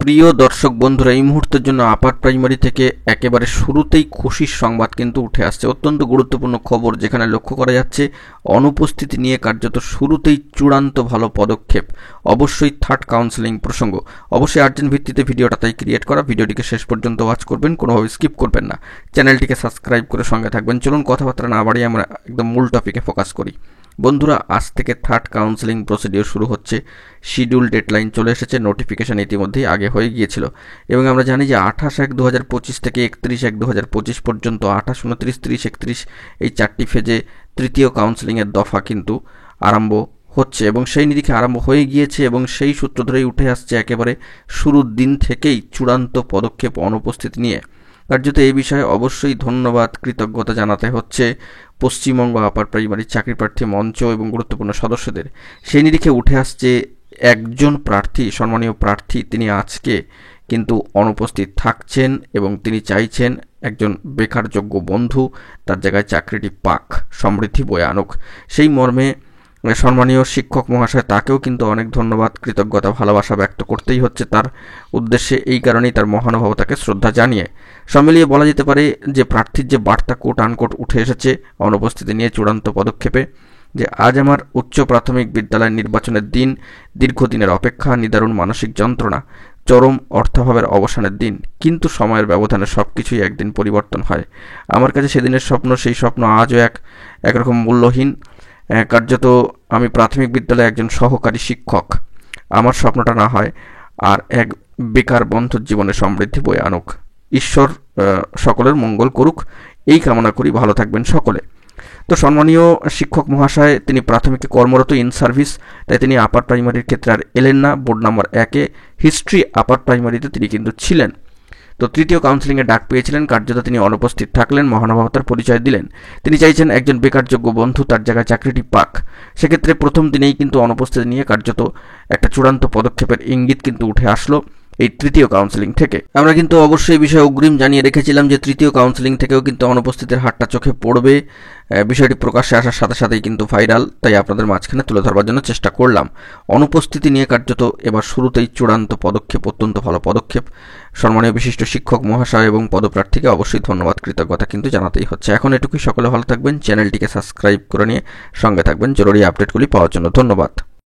প্রিয় দর্শক বন্ধুরা, এই মুহূর্তের জন্য আপার প্রাইমারি থেকে একেবারে শুরুতেই খুশির সংবাদ কিন্তু উঠে আসছে। অত্যন্ত গুরুত্বপূর্ণ খবর, যেখানে লক্ষ্য করা যাচ্ছে অনুপস্থিতি নিয়ে কার্যত শুরুতেই চূড়ান্ত ভালো পদক্ষেপ। অবশ্যই থার্ড কাউন্সেলিং প্রসঙ্গ। অবশ্যই আর্জেন্ট ভিত্তিতে ভিডিওটা তাই ক্রিয়েট করা। ভিডিওটিকে শেষ পর্যন্ত ওয়াচ করবেন, কোনোভাবে স্কিপ করবেন না। চ্যানেলটিকে সাবস্ক্রাইব করে সঙ্গে থাকবেন। চলুন কথাবার্তা না বাড়িয়ে আমরা একদম মূল টপিকে ফোকাস করি। বন্ধুরা, আজ থেকে থার্ড কাউন্সেলিং প্রসিডিওর শুরু হচ্ছে। শিডিউল ডেডলাইন চলে এসেছে, নোটিফিকেশান ইতিমধ্যেই আগে হয়ে গিয়েছিল এবং আমরা জানি যে 28/1/2025 থেকে 31/1/2025 পর্যন্ত 28, 29, 30, 31 এই 4টি ফেজে তৃতীয় কাউন্সেলিংয়ের দফা কিন্তু আরম্ভ হচ্ছে এবং সেই নিরিখে আরম্ভ হয়ে গিয়েছে এবং সেই সূত্র ধরেই উঠে আসছে একেবারে শুরুর দিন থেকেই চূড়ান্ত পদক্ষেপ অনুপস্থিতি নিয়ে। কার্যত এই বিষয়ে অবশ্যই ধন্যবাদ, কৃতজ্ঞতা জানাতে হচ্ছে পশ্চিমবঙ্গ আপার প্রাইমারি চাকরি প্রার্থী মঞ্চ এবং গুরুত্বপূর্ণ সদস্যদের। সেই নিরিখে উঠে আসছে একজন প্রার্থী, সম্মানীয় প্রার্থী, তিনি আজকে কিন্তু অনুপস্থিত থাকছেন এবং তিনি চাইছেন একজন বেকারযোগ্য বন্ধু তার জায়গায় চাকরিটি পাক, সমৃদ্ধি বয়ে আনুক। সেই মর্মে সম্মানীয় শিক্ষক মহাশয়, তাকেও কিন্তু অনেক ধন্যবাদ, কৃতজ্ঞতা, ভালোবাসা ব্যক্ত করতেই হচ্ছে তার উদ্দেশ্যে। এই কারণেই তার মহানুভবতাকে শ্রদ্ধা জানিয়ে সমিলিয়ে বলা যেতে পারে যে প্রার্থীর যে বার্তা কোট আনকোট উঠে এসেছে অনুপস্থিতি নিয়ে চূড়ান্ত পদক্ষেপে, যে আজ আমার উচ্চ প্রাথমিক বিদ্যালয় নির্বাচনের দিন, দীর্ঘদিনের অপেক্ষা, নিদারুণ মানসিক যন্ত্রণা, চরম অর্থাভাবের অবসানের দিন, কিন্তু সময়ের ব্যবধানে সব কিছুই একদিন পরিবর্তন হয়। আমার কাছে সেদিনের স্বপ্ন, সেই স্বপ্ন আজও একরকম মূল্যহীন। কার্যত আমি প্রাথমিক বিদ্যালয়ে একজন সহকারী শিক্ষক। আমার স্বপ্নটা না হয় আর এক বেকার বন্ধুর জীবনে সমৃদ্ধি বয়ে আনুক। ঈশ্বর সকলের মঙ্গল করুক, এই কামনা করি। ভালো থাকবেন সকলে। তো সম্মানীয় শিক্ষক মহাশয়, তিনি প্রাথমিকে কর্মরত, ইন সার্ভিস, তাই তিনি আপার প্রাইমারির ক্ষেত্রে আর এলেন না। বোর্ড নাম্বার 1-এ হিস্ট্রি আপার প্রাইমারিতে তিনি কিন্তু ছিলেন। তো তৃতীয় কাউন্সেলিংয়ে ডাক পেয়েছিলেন, কার্যত তিনি অনুপস্থিত থাকলেন, মহানুভবতার পরিচয় দিলেন। তিনি চাইছেন একজন বেকারযোগ্য বন্ধু তার জায়গায় চাকরিটি পাক। সেক্ষেত্রে প্রথম দিনেই কিন্তু অনুপস্থিতি নিয়ে কার্যত একটা চূড়ান্ত পদক্ষেপের ইঙ্গিত কিন্তু উঠে আসলো এই তৃতীয় কাউন্সেলিং থেকে। আমরা কিন্তু অবশ্যই এই বিষয়ে অগ্রিম জানিয়ে রেখেছিলাম যে তৃতীয় কাউন্সেলিং থেকেও কিন্তু অনুপস্থিতির হারটা চোখে পড়বে। বিষয়টি প্রকাশ্যে আসার সাথে সাথেই কিন্তু ভাইরাল, তাই আপনাদের মাঝখানে তুলে ধরবার জন্য চেষ্টা করলাম। অনুপস্থিতি নিয়ে কার্যত এবার শুরুতেই চূড়ান্ত পদক্ষেপ, অত্যন্ত ভালো পদক্ষেপ। সম্মানীয় বিশিষ্ট শিক্ষক মহাশয় এবং পদপ্রার্থীকে অবশ্যই ধন্যবাদ, কৃতজ্ঞতা কিন্তু জানাতেই হচ্ছে। এখন এটুকুই, সকলে ভালো থাকবেন, চ্যানেলটিকে সাবস্ক্রাইব করে নিয়ে সঙ্গে থাকবেন জরুরি আপডেটগুলি পাওয়ার জন্য। ধন্যবাদ।